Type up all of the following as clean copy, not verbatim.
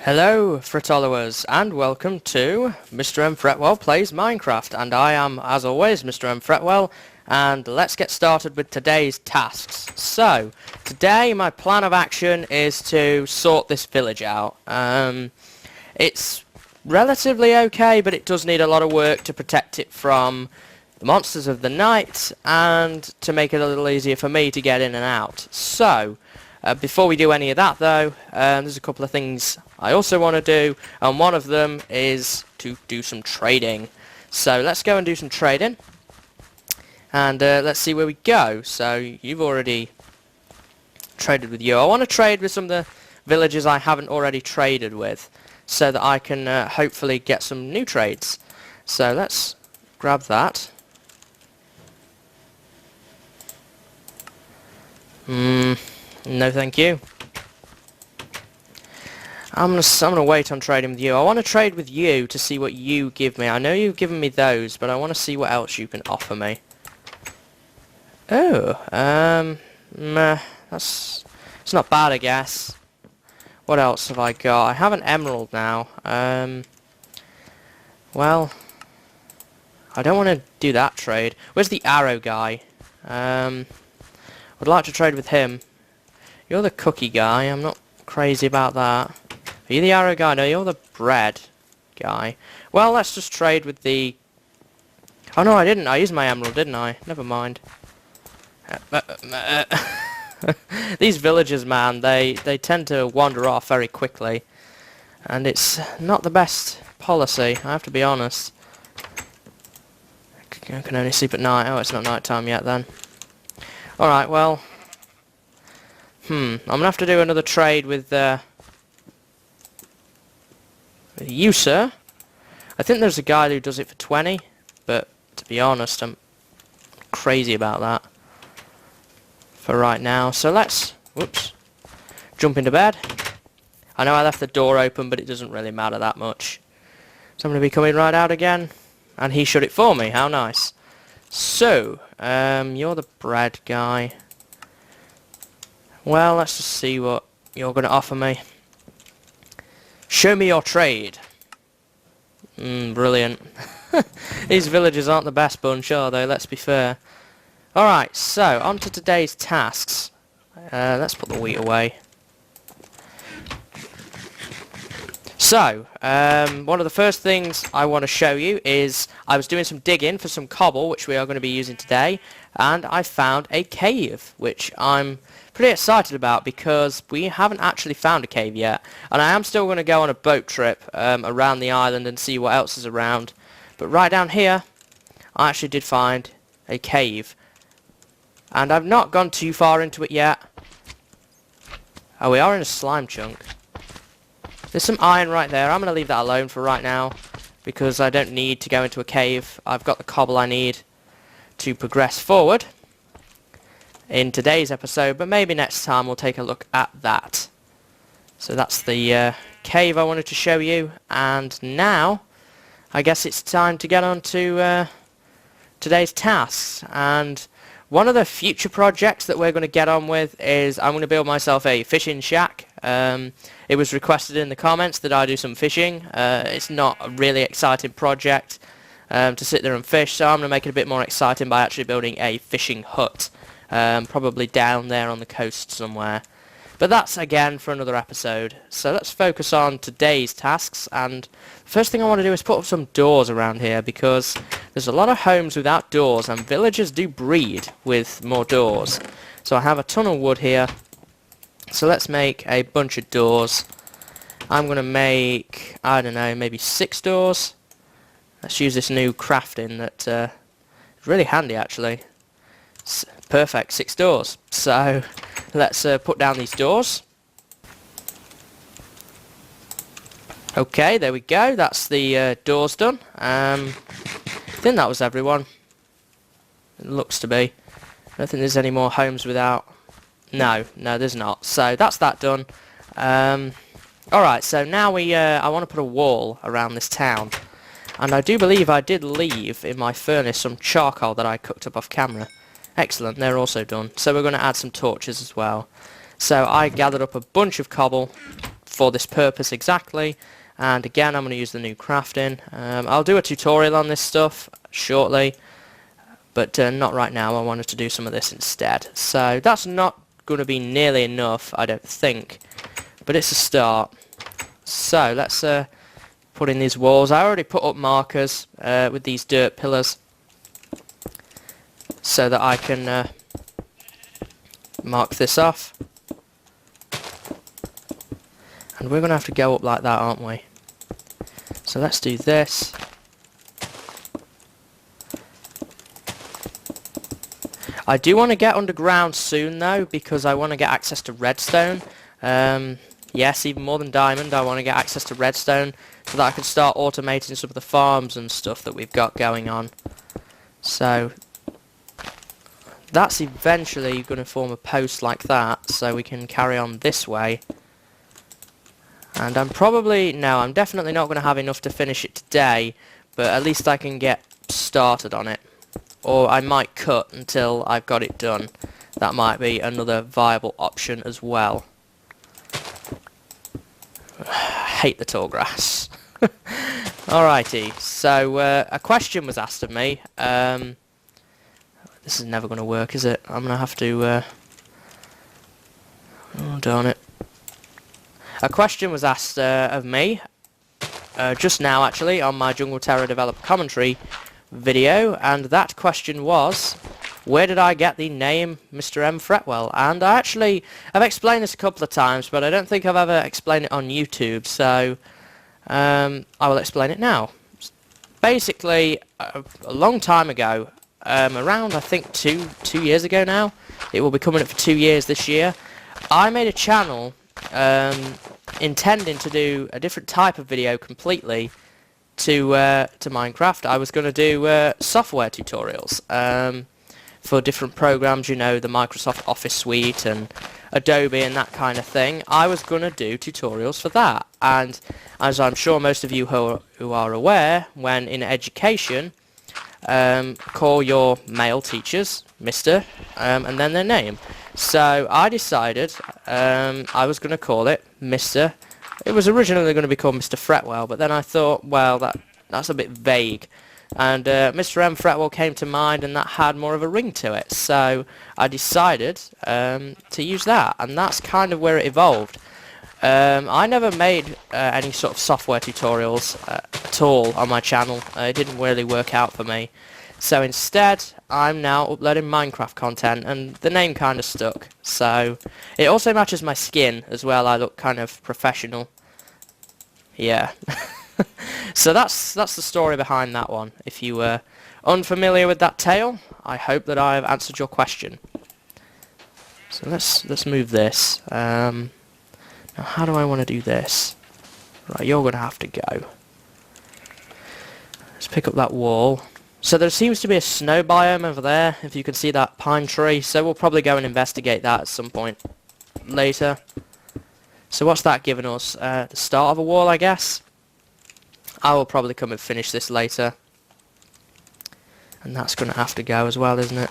Hello, Fretwellers, and welcome to MrMFretwell Plays Minecraft, and I am, as always, MrMFretwell, and let's get started with today's tasks. So, today my plan of action is to sort this village out. It's relatively okay, but it does need a lot of work to protect it from the monsters of the night, and to make it a little easier for me to get in and out. So, before we do any of that though, there's a couple of things I also want to do, and one of them is to do some trading. So let's go and do some trading, and let's see where we go. So you've already traded with you. I want to trade with some of the villagers I haven't already traded with, so that I can hopefully get some new trades. So let's grab that. No thank you. I'm gonna wait on trading with you. I want to trade with you to see what you give me. I know you've given me those, but I want to see what else you can offer me. Oh, it's not bad, I guess. What else have I got? I have an emerald now. Well, I don't want to do that trade. Where's the arrow guy? I'd like to trade with him. You're the cookie guy. I'm not crazy about that. Are you the arrow guy? No, you're the bread guy. Well, let's just trade with the... Oh no, I didn't. I used my emerald, didn't I? Never mind. These villagers, man, they tend to wander off very quickly. And it's not the best policy, I have to be honest. I can only sleep at night. Oh, it's not night time yet then. Alright, well... I'm gonna have to do another trade with you, sir. I think there's a guy who does it for 20, but to be honest, I'm crazy about that for right now. So let's, whoops, jump into bed. I know I left the door open, but it doesn't really matter that much. So I'm gonna be coming right out again, and he shut it for me. How nice. So, you're the bread guy. Well, let's just see what you're going to offer me. Show me your trade. Brilliant. These villagers aren't the best bunch, are they? Let's be fair. Alright, so, on to today's tasks. Let's put the wheat away. So, one of the first things I want to show you is I was doing some digging for some cobble, which we are going to be using today, and I found a cave, which I'm pretty excited about because we haven't actually found a cave yet, and I am still going to go on a boat trip around the island and see what else is around. But right down here, I actually did find a cave, and I've not gone too far into it yet. Oh, we are in a slime chunk. There's some iron right there. I'm going to leave that alone for right now because I don't need to go into a cave. I've got the cobble I need to progress forward in today's episode, but maybe next time we'll take a look at that. So that's the cave I wanted to show you, and now I guess it's time to get on to today's tasks. And one of the future projects that we're going to get on with is I'm going to build myself a fishing shack. It was requested in the comments that I do some fishing. It's not a really exciting project to sit there and fish, so I'm going to make it a bit more exciting by actually building a fishing hut. Probably down there on the coast somewhere. But that's again for another episode. So let's focus on today's tasks, and the first thing I want to do is put up some doors around here because there's a lot of homes without doors, and villagers do breed with more doors. So I have a ton of wood here, so let's make a bunch of doors. I'm going to make, I don't know, maybe 6 doors. Let's use this new crafting that is really handy actually. Perfect, 6 doors. So let's put down these doors. Okay, there we go. That's the doors done. I think that was everyone. It looks to be. I don't think there's any more homes without. No, there's not. So that's that done. Alright, so now I want to put a wall around this town. And I do believe I did leave in my furnace some charcoal that I cooked up off camera. Excellent, they're also done. So we're going to add some torches as well. So I gathered up a bunch of cobble, for this purpose exactly. And again, I'm going to use the new crafting. I'll do a tutorial on this stuff shortly, but not right now. I wanted to do some of this instead. So that's not going to be nearly enough, I don't think, but it's a start. So let's put in these walls. I already put up markers with these dirt pillars so that I can mark this off. And we're going to have to go up like that, aren't we? So let's do this. I do want to get underground soon though, because I want to get access to redstone. Yes, even more than diamond, I want to get access to redstone so that I can start automating some of the farms and stuff that we've got going on. So that's eventually going to form a post like that, so we can carry on this way. And I'm definitely not going to have enough to finish it today, but at least I can get started on it. Or I might cut until I've got it done. That might be another viable option as well. I hate the tall grass. Alrighty, so a question was asked of me. This is never going to work, is it? I'm going to have to... oh, darn it. A question was asked of me just now, actually, on my Jungle Terror Developer Commentary video, and that question was, where did I get the name MrMFretwell? And I've explained this a couple of times, but I don't think I've ever explained it on YouTube, so I will explain it now. Basically, a long time ago, around I think two years ago now, it will be coming up for 2 years this year, I made a channel intending to do a different type of video completely to Minecraft. I was going to do software tutorials for different programs, you know, the Microsoft Office suite and Adobe and that kind of thing. I was going to do tutorials for that, and as I'm sure most of you who are aware, when in education, call your male teachers Mr. And then their name. So I decided I was going to call it Mr. It was originally going to be called MrFretwell, but then I thought, well, that's a bit vague. And MrMFretwell came to mind, and that had more of a ring to it. So I decided to use that, and that's kind of where it evolved. I never made any sort of software tutorials at all on my channel. It didn't really work out for me. So instead, I'm now uploading Minecraft content, and the name kind of stuck. So it also matches my skin as well. I look kind of professional. Yeah. So that's the story behind that one. If you were unfamiliar with that tale, I hope that I have answered your question. So let's move this. Now how do I want to do this? Right, you're going to have to go. Let's pick up that wall. So there seems to be a snow biome over there, if you can see that pine tree. So we'll probably go and investigate that at some point later. So what's that giving us? The start of a wall, I guess. I will probably come and finish this later. And that's going to have to go as well, isn't it?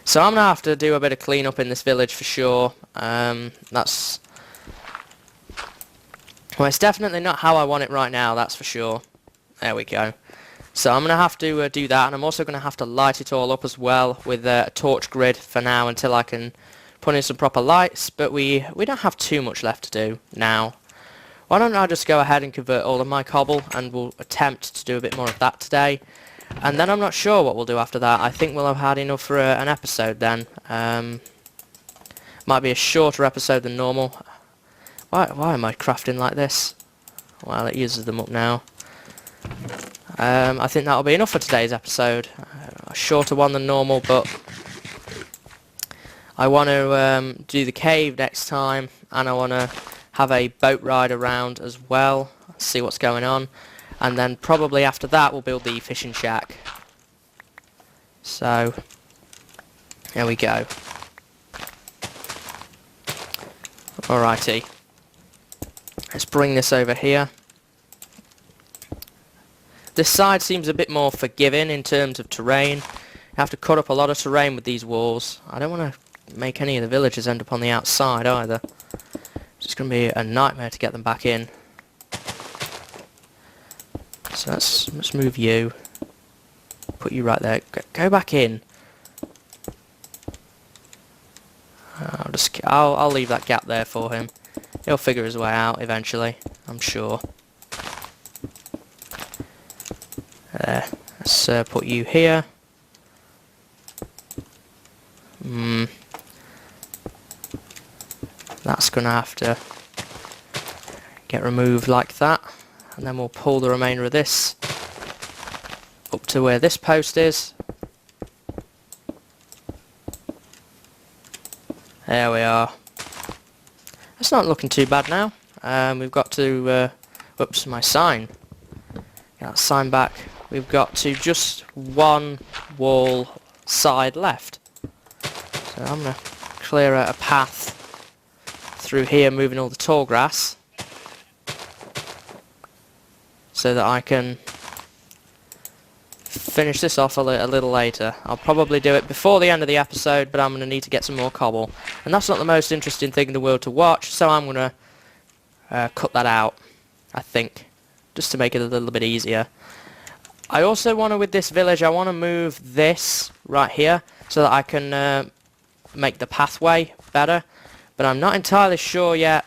So I'm going to have to do a bit of cleanup in this village for sure. Well, it's definitely not how I want it right now, that's for sure. There we go. So I'm going to have to do that, and I'm also going to have to light it all up as well with a torch grid for now until I can put in some proper lights, but we don't have too much left to do now. Why don't I just go ahead and convert all of my cobble, and we'll attempt to do a bit more of that today. And then I'm not sure what we'll do after that. I think we'll have had enough for an episode then. Might be a shorter episode than normal. Why am I crafting like this? Well, it uses them up now. I think that'll be enough for today's episode. A shorter one than normal, but I want to do the cave next time, and I want to have a boat ride around as well, see what's going on, and then probably after that we'll build the fishing shack. So there we go. Alrighty, let's bring this over here. This side seems a bit more forgiving in terms of terrain. You have to cut up a lot of terrain with these walls. I don't want to make any of the villagers end up on the outside either. It's going to be a nightmare to get them back in. So let's move you. Put you right there. Go back in. I'll leave that gap there for him. He'll figure his way out eventually, I'm sure. There. Let's put you here. That's gonna have to get removed like that, and then we'll pull the remainder of this up to where this post is. There we are. It's not looking too bad now. We've got to whoops, my sign. Get that sign back. We've got to just one wall side left. So I'm gonna clear a path through here, moving all the tall grass, so that I can finish this off a little later. I'll probably do it before the end of the episode, but I'm going to need to get some more cobble. And that's not the most interesting thing in the world to watch, so I'm going to cut that out, I think, just to make it a little bit easier. I also want to, with this village, I want to move this right here, so that I can make the pathway better. But I'm not entirely sure yet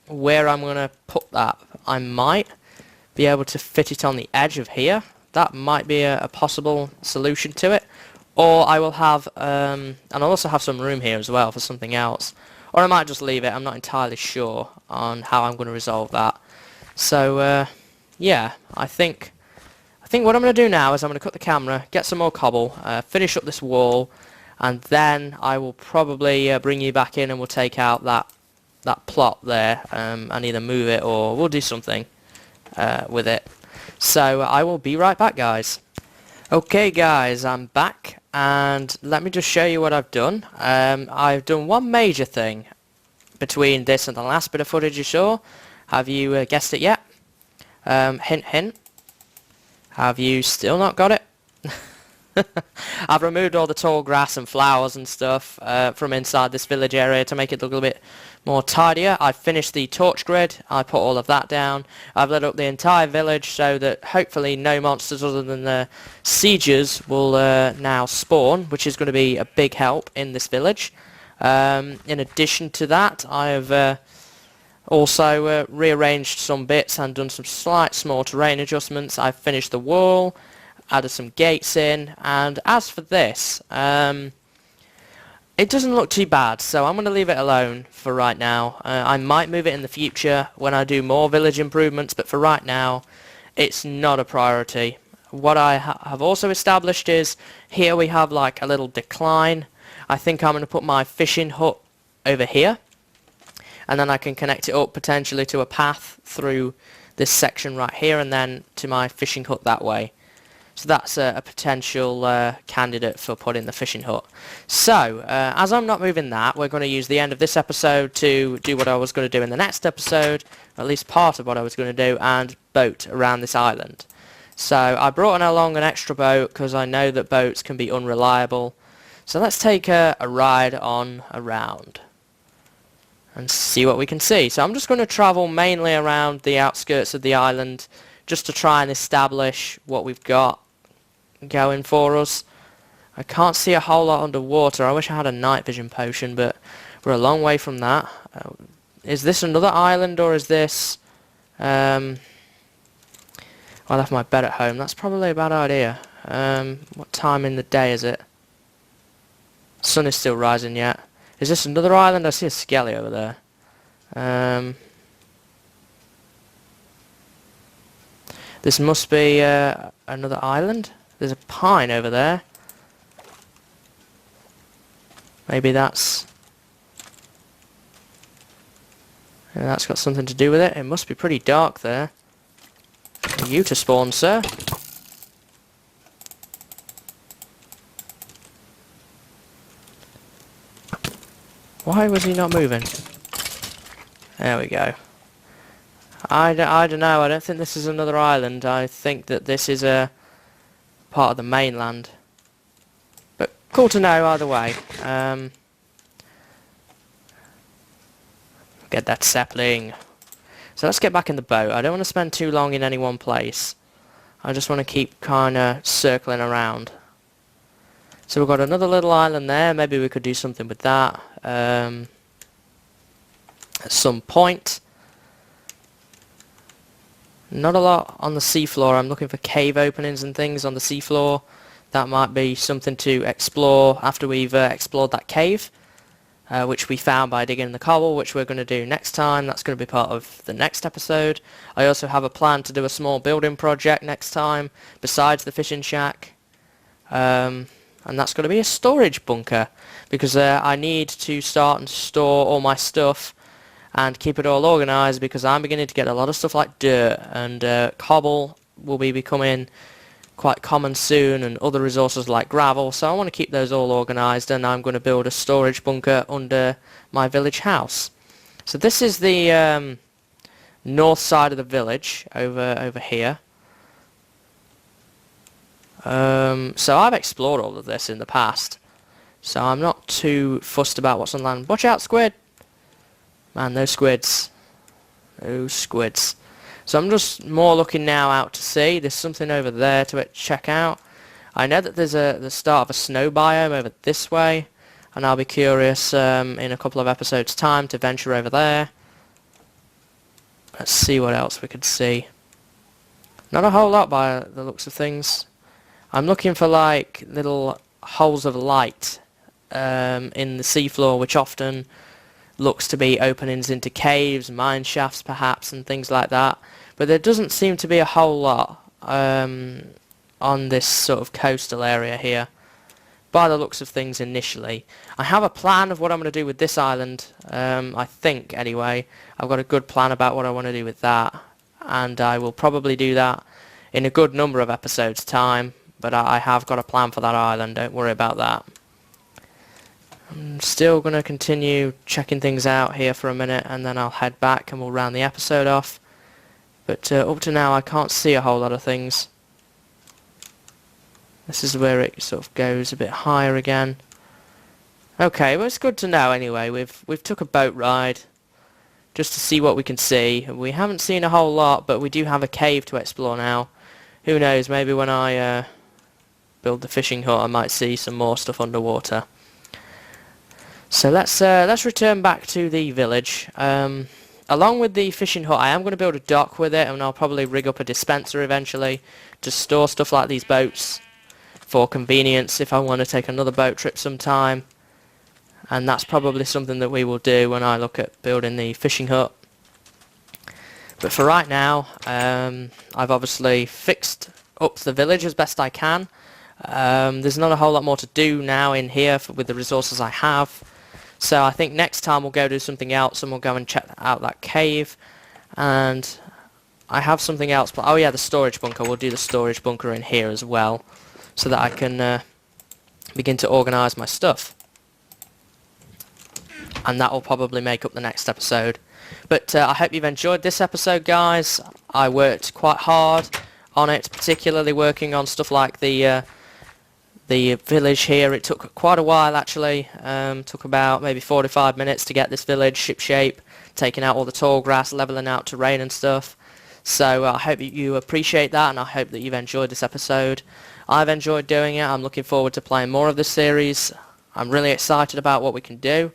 where I'm going to put that. I might be able to fit it on the edge of here. That might be a possible solution to it. Or I will have, and I'll also have some room here as well for something else. Or I might just leave it. I'm not entirely sure on how I'm going to resolve that. So, yeah, I think what I'm going to do now is I'm going to cut the camera, get some more cobble, finish up this wall, and then I will probably bring you back in and we'll take out that plot there, and either move it or we'll do something with it. So I will be right back, guys. Okay guys, I'm back, and let me just show you what I've done. I've done one major thing between this and the last bit of footage you saw. Have you guessed it yet? Hint hint. Have you still not got it? I've removed all the tall grass and flowers and stuff from inside this village area to make it look a little bit more tidier. I've finished the torch grid. I put all of that down. I've lit up the entire village so that hopefully no monsters other than the siegers will now spawn, which is going to be a big help in this village. In addition to that, I have also rearranged some bits and done some slight small terrain adjustments. I've finished the wall, added some gates in, and as for this, it doesn't look too bad, so I'm going to leave it alone for right now. I might move it in the future when I do more village improvements, but for right now it's not a priority. What I have also established is here we have like a little decline. I think I'm going to put my fishing hut over here, and then I can connect it up potentially to a path through this section right here and then to my fishing hut that way. So that's a potential candidate for putting the fishing hut. So, as I'm not moving that, we're going to use the end of this episode to do what I was going to do in the next episode, or at least part of what I was going to do, and boat around this island. So, I brought along an extra boat because I know that boats can be unreliable. So let's take a ride on around and see what we can see. So I'm just going to travel mainly around the outskirts of the island just to try and establish what we've got going for us. I can't see a whole lot underwater. I wish I had a night vision potion, but we're a long way from that. Is this another island, or is this... I left my bed at home. That's probably a bad idea. What time in the day is it? Sun is still rising yet. Is this another island? I see a skelly over there. This must be another island. There's a pine over there. Maybe that's got something to do with it. It must be pretty dark there for you to spawn, sir. Why was he not moving? There we go. I don't know. I don't think this is another island. I think that this is a part of the mainland. But cool to know either way. Get that sapling. So let's get back in the boat. I don't want to spend too long in any one place. I just want to keep kind of circling around. So we've got another little island there. Maybe we could do something with that at some point. Not a lot on the seafloor. I'm looking for cave openings and things on the seafloor. That might be something to explore after we've explored that cave, which we found by digging in the cobble, which we're going to do next time. That's going to be part of the next episode. I also have a plan to do a small building project next time, besides the fishing shack. And that's going to be a storage bunker, because I need to start and store all my stuff and keep it all organised, because I'm beginning to get a lot of stuff like dirt, and cobble will be becoming quite common soon, and other resources like gravel, so I want to keep those all organised, and I'm going to build a storage bunker under my village house. So this is the north side of the village, over here. So I've explored all of this in the past, so I'm not too fussed about what's on land. Watch out, squid! Man, those squids. Those squids. So I'm just more looking now out to sea. There's something over there to check out. I know that there's the start of a snow biome over this way, and I'll be curious in a couple of episodes' time to venture over there. Let's see what else we could see. Not a whole lot by the looks of things. I'm looking for like little holes of light in the seafloor, which often looks to be openings into caves, mine shafts perhaps, and things like that. But there doesn't seem to be a whole lot on this sort of coastal area here, by the looks of things initially. I have a plan of what I'm going to do with this island, I think anyway. I've got a good plan about what I want to do with that, and I will probably do that in a good number of episodes' time, but I have got a plan for that island, don't worry about that. I'm still going to continue checking things out here for a minute, and then I'll head back and we'll round the episode off. But up to now I can't see a whole lot of things. This is where it sort of goes a bit higher again. Okay, well it's good to know anyway. We've took a boat ride just to see what we can see. We haven't seen a whole lot, but we do have a cave to explore now. Who knows, maybe when I build the fishing hut I might see some more stuff underwater. So let's return back to the village. Along with the fishing hut, I am going to build a dock with it, and I'll probably rig up a dispenser eventually to store stuff like these boats for convenience if I want to take another boat trip sometime. And that's probably something that we will do when I look at building the fishing hut. But for right now, I've obviously fixed up the village as best I can. There's not a whole lot more to do now in here with the resources I have. So I think next time we'll go do something else, and we'll go and check out that cave. And I have something else. Oh yeah, the storage bunker. We'll do the storage bunker in here as well, so that I can begin to organise my stuff. And that will probably make up the next episode. But I hope you've enjoyed this episode, guys. I worked quite hard on it, particularly working on stuff like the village here. It took quite a while actually. Took about maybe 45 minutes to get this village shipshape, taking out all the tall grass, leveling out terrain and stuff. So I hope you appreciate that, and I hope that you've enjoyed this episode. I've enjoyed doing it. I'm looking forward to playing more of this series. I'm really excited about what we can do,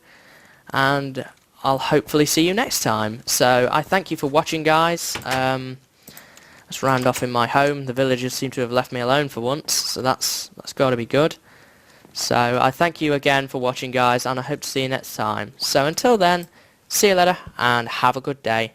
and I'll hopefully see you next time. So I thank you for watching, guys. Let's round off in my home. The villagers seem to have left me alone for once, so that's got to be good. So I thank you again for watching, guys, and I hope to see you next time. So until then, see you later and have a good day.